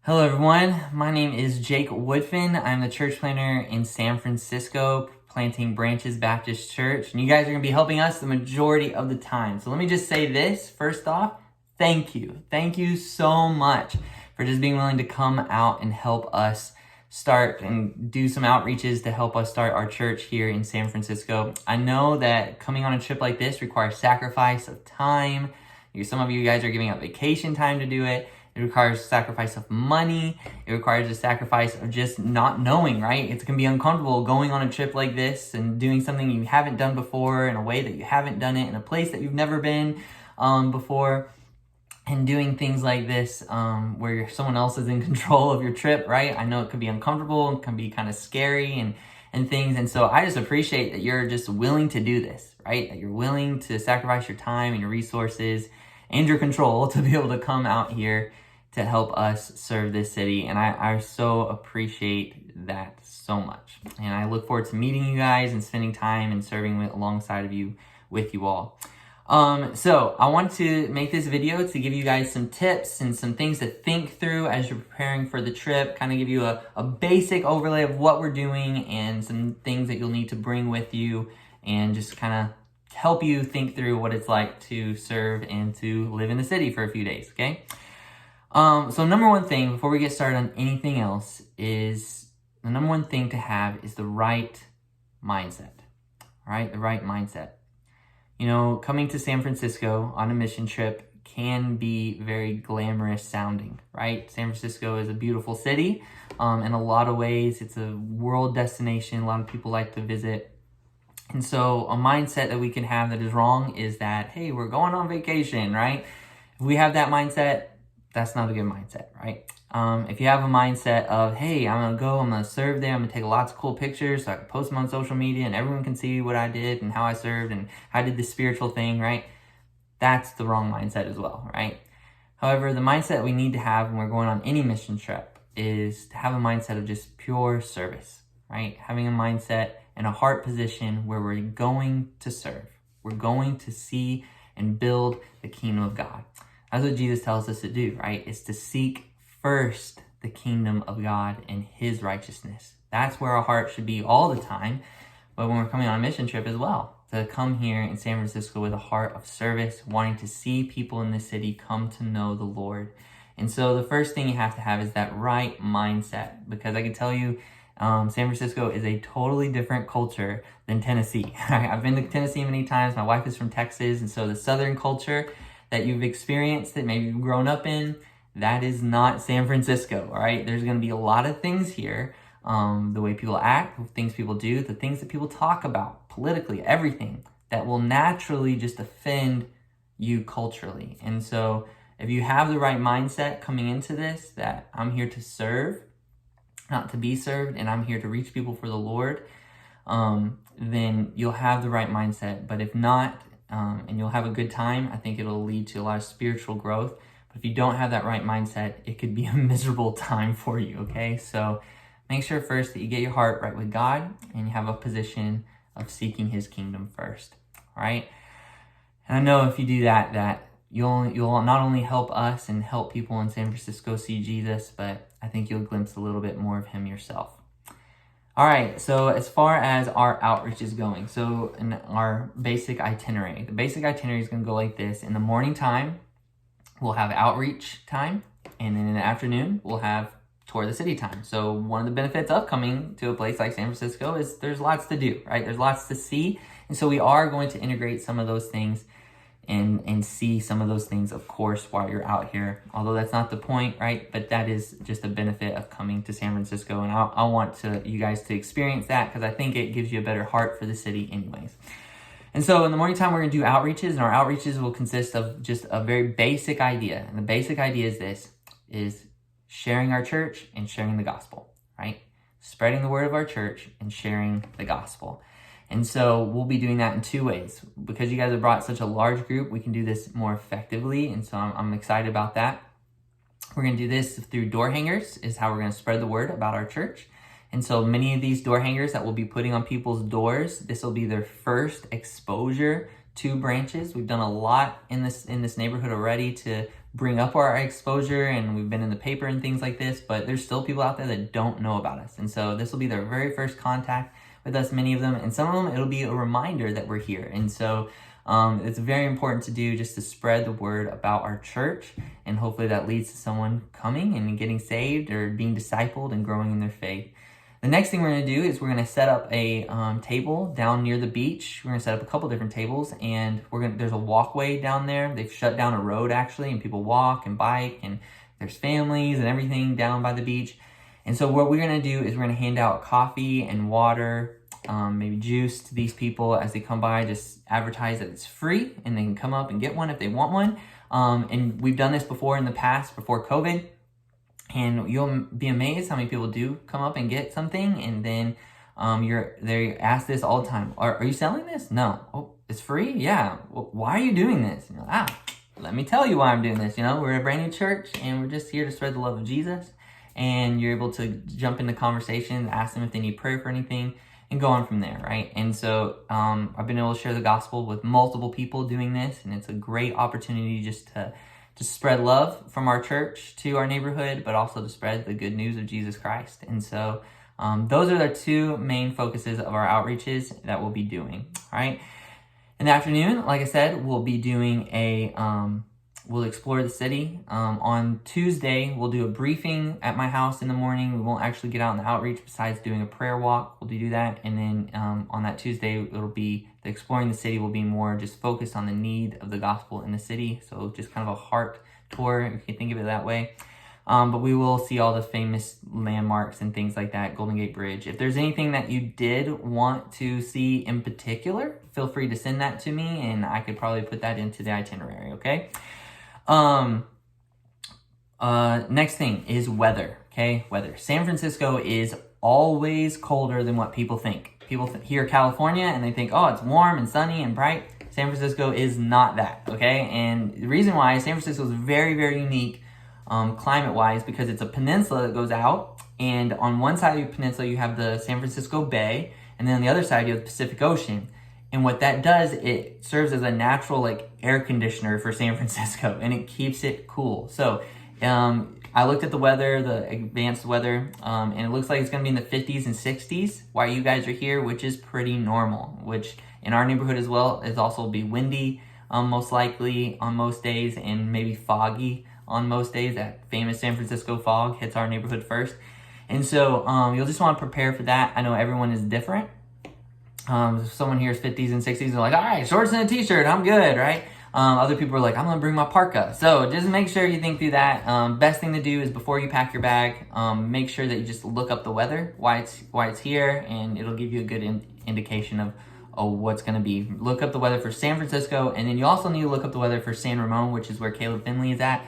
Hello everyone, my name is Jake Woodfin. I'm the church planter in San Francisco, planting Branches Baptist Church, and you guys are going to be helping us the majority of the time. So let me just say this, first off, thank you. Thank you so much for just being willing to come out and help us start and do some outreaches to help us start our church here in San Francisco. I know that coming on a trip like this requires sacrifice of time. Some of you guys are giving up vacation time to do it. It requires sacrifice of money. It requires a sacrifice of just not knowing, right? It can be uncomfortable going on a trip like this and doing something you haven't done before in a way that you haven't done it, in a place that you've never been before, and doing things like this where someone else is in control of your trip, right? I know it could be uncomfortable and can be kind of scary and things. And so I just appreciate that you're just willing to do this, right? That you're willing to sacrifice your time and your resources and your control to be able to come out here to help us serve this city. And I so appreciate that so much. And I look forward to meeting you guys and spending time and serving alongside of you, with you all. So I want to make this video to give you guys some tips and some things to think through as you're preparing for the trip, kind of give you a basic overlay of what we're doing and some things that you'll need to bring with you, and just kind of help you think through what it's like to serve and to live in the city for a few days, okay? So number one thing, before we get started on anything else, is the number one thing to have is the right mindset, all right? The right mindset. You know, coming to San Francisco on a mission trip can be very glamorous sounding, right? San Francisco is a beautiful city. In a lot of ways, it's a world destination. A lot of people like to visit. And so a mindset that we can have that is wrong is that, hey, we're going on vacation, right? If we have that mindset, that's not a good mindset, right? If you have a mindset of, hey, I'm gonna serve there, I'm gonna take lots of cool pictures so I can post them on social media and everyone can see what I did and how I served and how I did this spiritual thing, right? That's the wrong mindset as well, right? However, the mindset we need to have when we're going on any mission trip is to have a mindset of just pure service, right? Having a mindset and a heart position where we're going to serve. We're going to see and build the kingdom of God. That's what Jesus tells us to do, right? It's to seek first the kingdom of God and his righteousness. That's where our heart should be all the time, but when we're coming on a mission trip as well, to come here in San Francisco with a heart of service, wanting to see people in the city come to know the Lord. And so the first thing you have to have is that right mindset, because I can tell you, San Francisco is a totally different culture than Tennessee. I've been to Tennessee many times. My wife is from Texas, and so the Southern culture that you've experienced, that maybe you've grown up in, that is not San Francisco, all right? There's gonna be a lot of things here, the way people act, the things people do, the things that people talk about politically, everything that will naturally just offend you culturally. And so if you have the right mindset coming into this, that I'm here to serve, not to be served, and I'm here to reach people for the Lord, then you'll have the right mindset. But if not, and you'll have a good time, I think it'll lead to a lot of spiritual growth. But if you don't have that right mindset, it could be a miserable time for you, okay? So make sure first that you get your heart right with God and you have a position of seeking his kingdom first, all right? And I know if you do that, that you'll not only help us and help people in San Francisco see Jesus, but I think you'll glimpse a little bit more of him yourself. All right, so as far as our outreach is going, so in our basic itinerary, the basic itinerary is going to go like this. In the morning time, we'll have outreach time, and then in the afternoon, we'll have tour the city time. So one of the benefits of coming to a place like San Francisco is there's lots to do, right? There's lots to see, and so we are going to integrate some of those things and see some of those things, of course, while you're out here. Although that's not the point, right? But that is just a benefit of coming to San Francisco, and I want you guys to experience that because I think it gives you a better heart for the city anyways. And so in the morning time, we're going to do outreaches, and our outreaches will consist of just a very basic idea. And the basic idea is this, is sharing our church and sharing the gospel, right? Spreading the word of our church and sharing the gospel. And so we'll be doing that in two ways. Because you guys have brought such a large group, we can do this more effectively. And so I'm excited about that. We're going to do this through door hangers, is how we're going to spread the word about our church. And so many of these door hangers that we'll be putting on people's doors, this will be their first exposure 2 branches. We've done a lot in this neighborhood already to bring up our exposure, and we've been in the paper and things like this, but there's still people out there that don't know about us. And so this will be their very first contact with us, many of them, and some of them it'll be a reminder that we're here. And so it's very important to do, just to spread the word about our church, and hopefully that leads to someone coming and getting saved or being discipled and growing in their faith. The next thing we're going to do is we're going to set up a table down near the beach. We're going to set up a couple different tables, and there's a walkway down there. They've shut down a road actually, and people walk and bike, and there's families and everything down by the beach. And so what we're going to do is we're going to hand out coffee and water, maybe juice to these people as they come by. Just advertise that it's free, and they can come up and get one if they want one. And we've done this before in the past, before COVID. And you'll be amazed how many people do come up and get something, and then they ask this all the time. Are you selling this? No. Oh, it's free? Yeah. Well, why are you doing this? And you're like, let me tell you why I'm doing this. We're a brand new church, and we're just here to spread the love of Jesus. And you're able to jump into conversation, ask them if they need prayer for anything, and go on from there, right? And so I've been able to share the gospel with multiple people doing this, and it's a great opportunity just to spread love from our church to our neighborhood, but also to spread the good news of Jesus Christ. And so those are the 2 main focuses of our outreaches that we'll be doing. All right. In the afternoon, like I said, we'll be doing we'll explore the city. On Tuesday, we'll do a briefing at my house in the morning. We won't actually get out on the outreach besides doing a prayer walk. We'll do that. And then on that Tuesday, it'll be the exploring the city will be more just focused on the need of the gospel in the city. So just kind of a heart tour, if you think of it that way. But we will see all the famous landmarks and things like that, Golden Gate Bridge. If there's anything that you did want to see in particular, feel free to send that to me, and I could probably put that into the itinerary, okay? Next thing is weather, okay? Weather. San Francisco is always colder than what people think. People hear California and they think, oh, it's warm and sunny and bright. San Francisco is not that, okay? And the reason why San Francisco is very, very unique climate-wise, because it's a peninsula that goes out, and on one side of the peninsula you have the San Francisco Bay, and then on the other side you have the Pacific Ocean. And what that does, it serves as a natural air conditioner for San Francisco, and it keeps it cool. So I looked at the weather, the advanced weather, and it looks like it's going to be in the 50s and 60s while you guys are here, which is pretty normal, which in our neighborhood as well is also be windy most likely on most days, and maybe foggy on most days. That famous San Francisco fog hits our neighborhood first. And so you'll just want to prepare for that. I know everyone is different. If someone here is 50s and 60s, they're like, all right, shorts and a t-shirt, I'm good, right? Other people are like, I'm going to bring my parka. So just make sure you think through that. Best thing to do is before you pack your bag, make sure that you just look up the weather, why it's here, and it'll give you a good indication of what's going to be. Look up the weather for San Francisco, and then you also need to look up the weather for San Ramon, which is where Caleb Finley is at.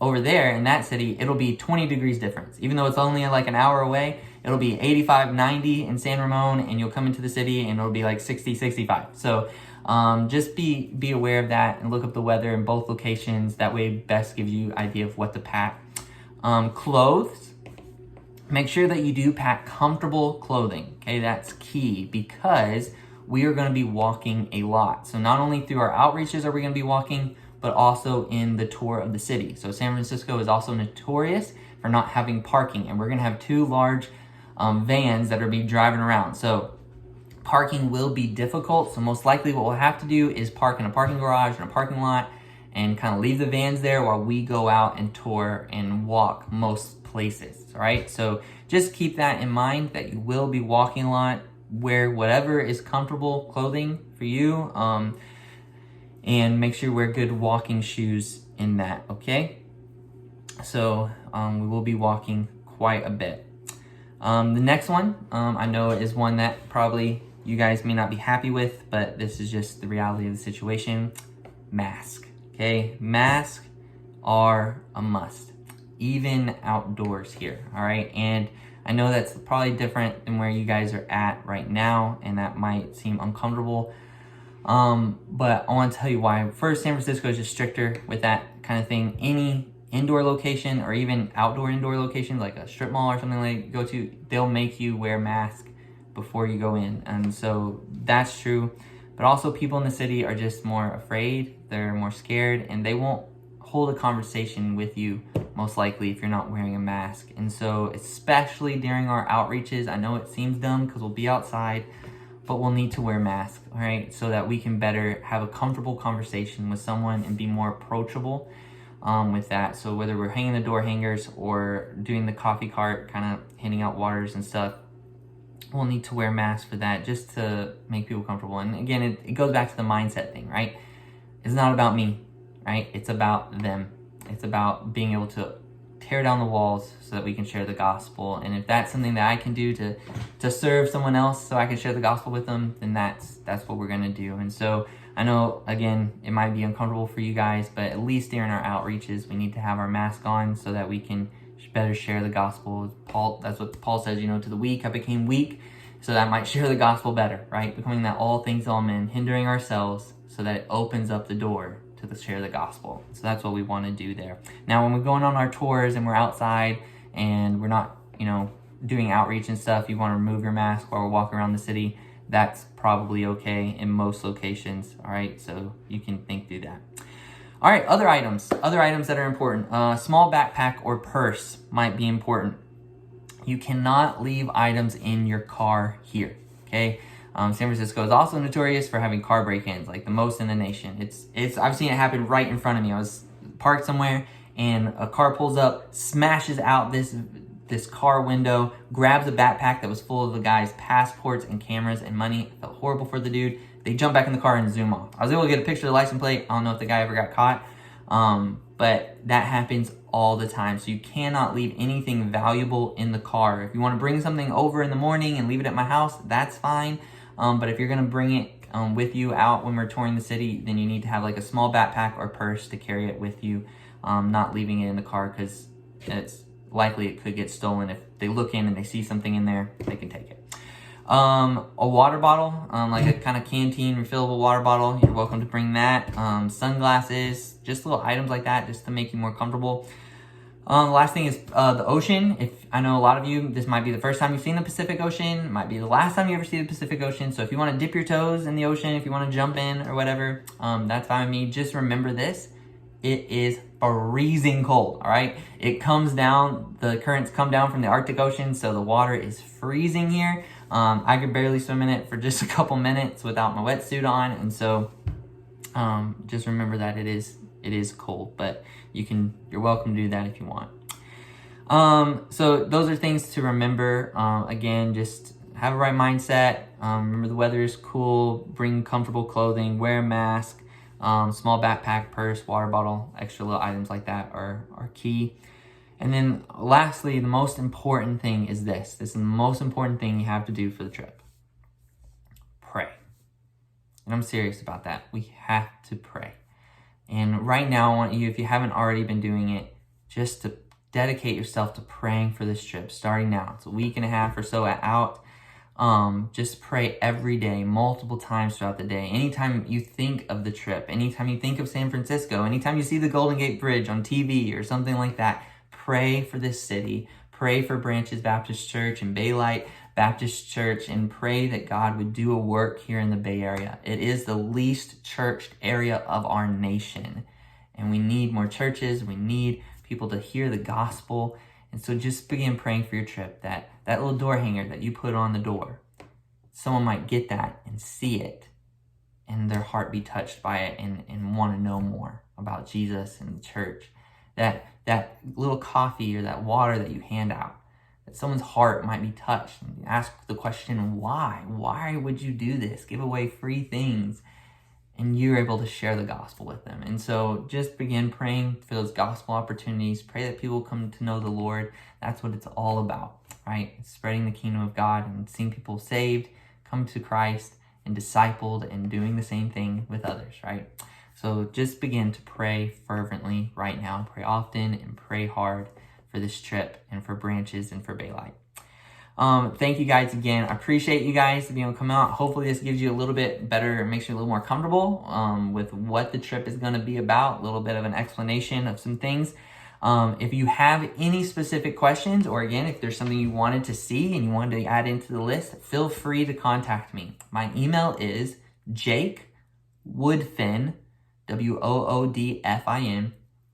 Over there in that city, it'll be 20 degrees difference. Even though it's only an hour away, it'll be 85, 90 in San Ramon, and you'll come into the city and it'll be 60, 65. So just be aware of that and look up the weather in both locations. That way best gives you idea of what to pack. Clothes. Make sure that you do pack comfortable clothing. Okay, that's key because we are going to be walking a lot. So not only through our outreaches are we going to be walking, but also in the tour of the city. So San Francisco is also notorious for not having parking, and we're gonna have 2 large vans that are be driving around. So parking will be difficult. So most likely what we'll have to do is park in a parking garage or a parking lot and kind of leave the vans there while we go out and tour and walk most places, all right? So just keep that in mind that you will be walking a lot. Wear whatever is comfortable clothing for you. And make sure you wear good walking shoes in that, okay? So we will be walking quite a bit. The next one, I know is one that probably you guys may not be happy with, but this is just the reality of the situation. Mask, okay? Masks are a must, even outdoors here, all right? And I know that's probably different than where you guys are at right now, and that might seem uncomfortable. But I want to tell you why. First, San Francisco is just stricter with that kind of thing. Any indoor location or even outdoor indoor locations like a strip mall or something like you go to, they'll make you wear a mask before you go in. And so that's true. but also people in the city are just more afraid, they're more scared, and they won't hold a conversation with you most likely if you're not wearing a mask. And so especially during our outreaches, I know it seems dumb because we'll be outside, but we'll need to wear masks, all right, so that we can better have a comfortable conversation with someone and be more approachable with that. So whether we're hanging the door hangers or doing the coffee cart, kind of handing out waters and stuff, we'll need to wear masks for that, just to make people comfortable. And again, it goes back to the mindset thing, right? It's not about me, right? It's about them. It's about being able to tear down the walls so that we can share the gospel. And if that's something that I can do to serve someone else so I can share the gospel with them, then that's what we're going to do. And so I know, again, it might be uncomfortable for you guys, but at least during our outreaches, we need to have our mask on so that we can better share the gospel. That's what Paul says, to the weak I became weak so that I might share the gospel better, right? Becoming that all things to all men, hindering ourselves so that it opens up the door to share the gospel. So that's what we want to do there. Now, when we're going on our tours and we're outside and we're not, doing outreach and stuff, you want to remove your mask while we're walking around the city. That's probably okay in most locations, all right? So you can think through that. All right, other items that are important. Small backpack or purse might be important. You cannot leave items in your car here, okay? San Francisco is also notorious for having car break-ins, like the most in the nation. I've seen it happen right in front of me. I was parked somewhere and a car pulls up, smashes out this car window, grabs a backpack that was full of the guy's passports and cameras and money. I felt horrible for the dude. They jump back in the car and zoom off. I was able to get a picture of the license plate. I don't know if the guy ever got caught, but that happens all the time. So you cannot leave anything valuable in the car. If you want to bring something over in the morning and leave it at my house, that's fine. But if you're going to bring it with you out when we're touring the city, then you need to have like a small backpack or purse to carry it with you, not leaving it in the car, because it's likely it could get stolen. If they look in and they see something in there, they can take it. A water bottle, like a kind of canteen refillable water bottle, you're welcome to bring that. Sunglasses, just little items like that, just to make you more comfortable. The last thing is the ocean. If I know a lot of you, this might be the first time you've seen the Pacific Ocean, might be the last time you ever see the Pacific Ocean. So if you want to dip your toes in the ocean, if you want to jump in or whatever, that's fine with me. Just remember this: it is freezing cold. All right, it comes down. The currents come down from the Arctic Ocean, so the water is freezing here. I could barely swim in it for just a couple minutes without my wetsuit on, and so just remember that it is cold, but you're welcome to do that if you want. So those are things to remember. Again, just have a right mindset. Remember the weather is cool. Bring comfortable clothing. Wear a mask. Small backpack, purse, water bottle, extra little items like that are key. And then lastly, the most important thing is this. This is the most important thing you have to do for the trip. Pray. And I'm serious about that. We have to pray. And right now, I want you, if you haven't already been doing it, just to dedicate yourself to praying for this trip, starting now. It's a week and a half or so out. Just pray every day, multiple times throughout the day. Anytime you think of the trip, anytime you think of San Francisco, anytime you see the Golden Gate Bridge on TV or something like that, pray for this city. Pray for Branches Baptist Church and Baylight Baptist Church, and pray that God would do a work here in the Bay Area. It is the least churched area of our nation, and we need more churches. We need people to hear the gospel. And so just begin praying for your trip, that little door hanger that you put on the door, someone might get that and see it and their heart be touched by it and want to know more about Jesus and the church. That little coffee or that water that you hand out, that someone's heart might be touched, and ask the question, why? Why would you do this? Give away free things, and you're able to share the gospel with them. And so just begin praying for those gospel opportunities. Pray that people come to know the Lord. That's what it's all about, right? It's spreading the kingdom of God and seeing people saved, come to Christ, and discipled, and doing the same thing with others, right? So just begin to pray fervently right now. Pray often and pray hard for this trip and for Branches and for Baylight. Thank you guys again. I appreciate you guys to be able to come out. Hopefully this gives you a little bit better, makes you a little more comfortable with what the trip is going to be about, a little bit of an explanation of some things. If you have any specific questions, or again, if there's something you wanted to see and you wanted to add into the list, feel free to contact me. My email is Jake Woodfin, Woodfin,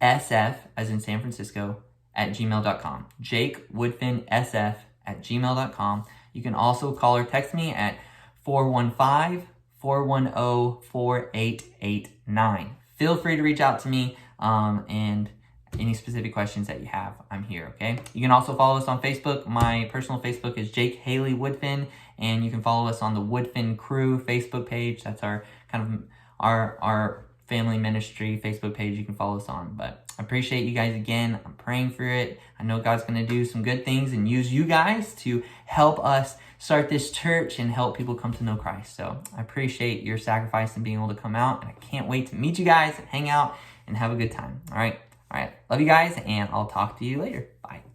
SF, as in San Francisco, at gmail.com. Jake Woodfin, SF, at gmail.com. You can also call or text me at 415-410-4889. Feel free to reach out to me and any specific questions that you have, I'm here, okay? You can also follow us on Facebook. My personal Facebook is Jake Haley Woodfin, and you can follow us on the Woodfin Crew Facebook page. That's our our family ministry Facebook page you can follow us on. But I appreciate you guys again. I'm praying for it. I know God's going to do some good things and use you guys to help us start this church and help people come to know Christ. So I appreciate your sacrifice and being able to come out. And I can't wait to meet you guys and hang out and have a good time. All right. Love you guys, and I'll talk to you later. Bye.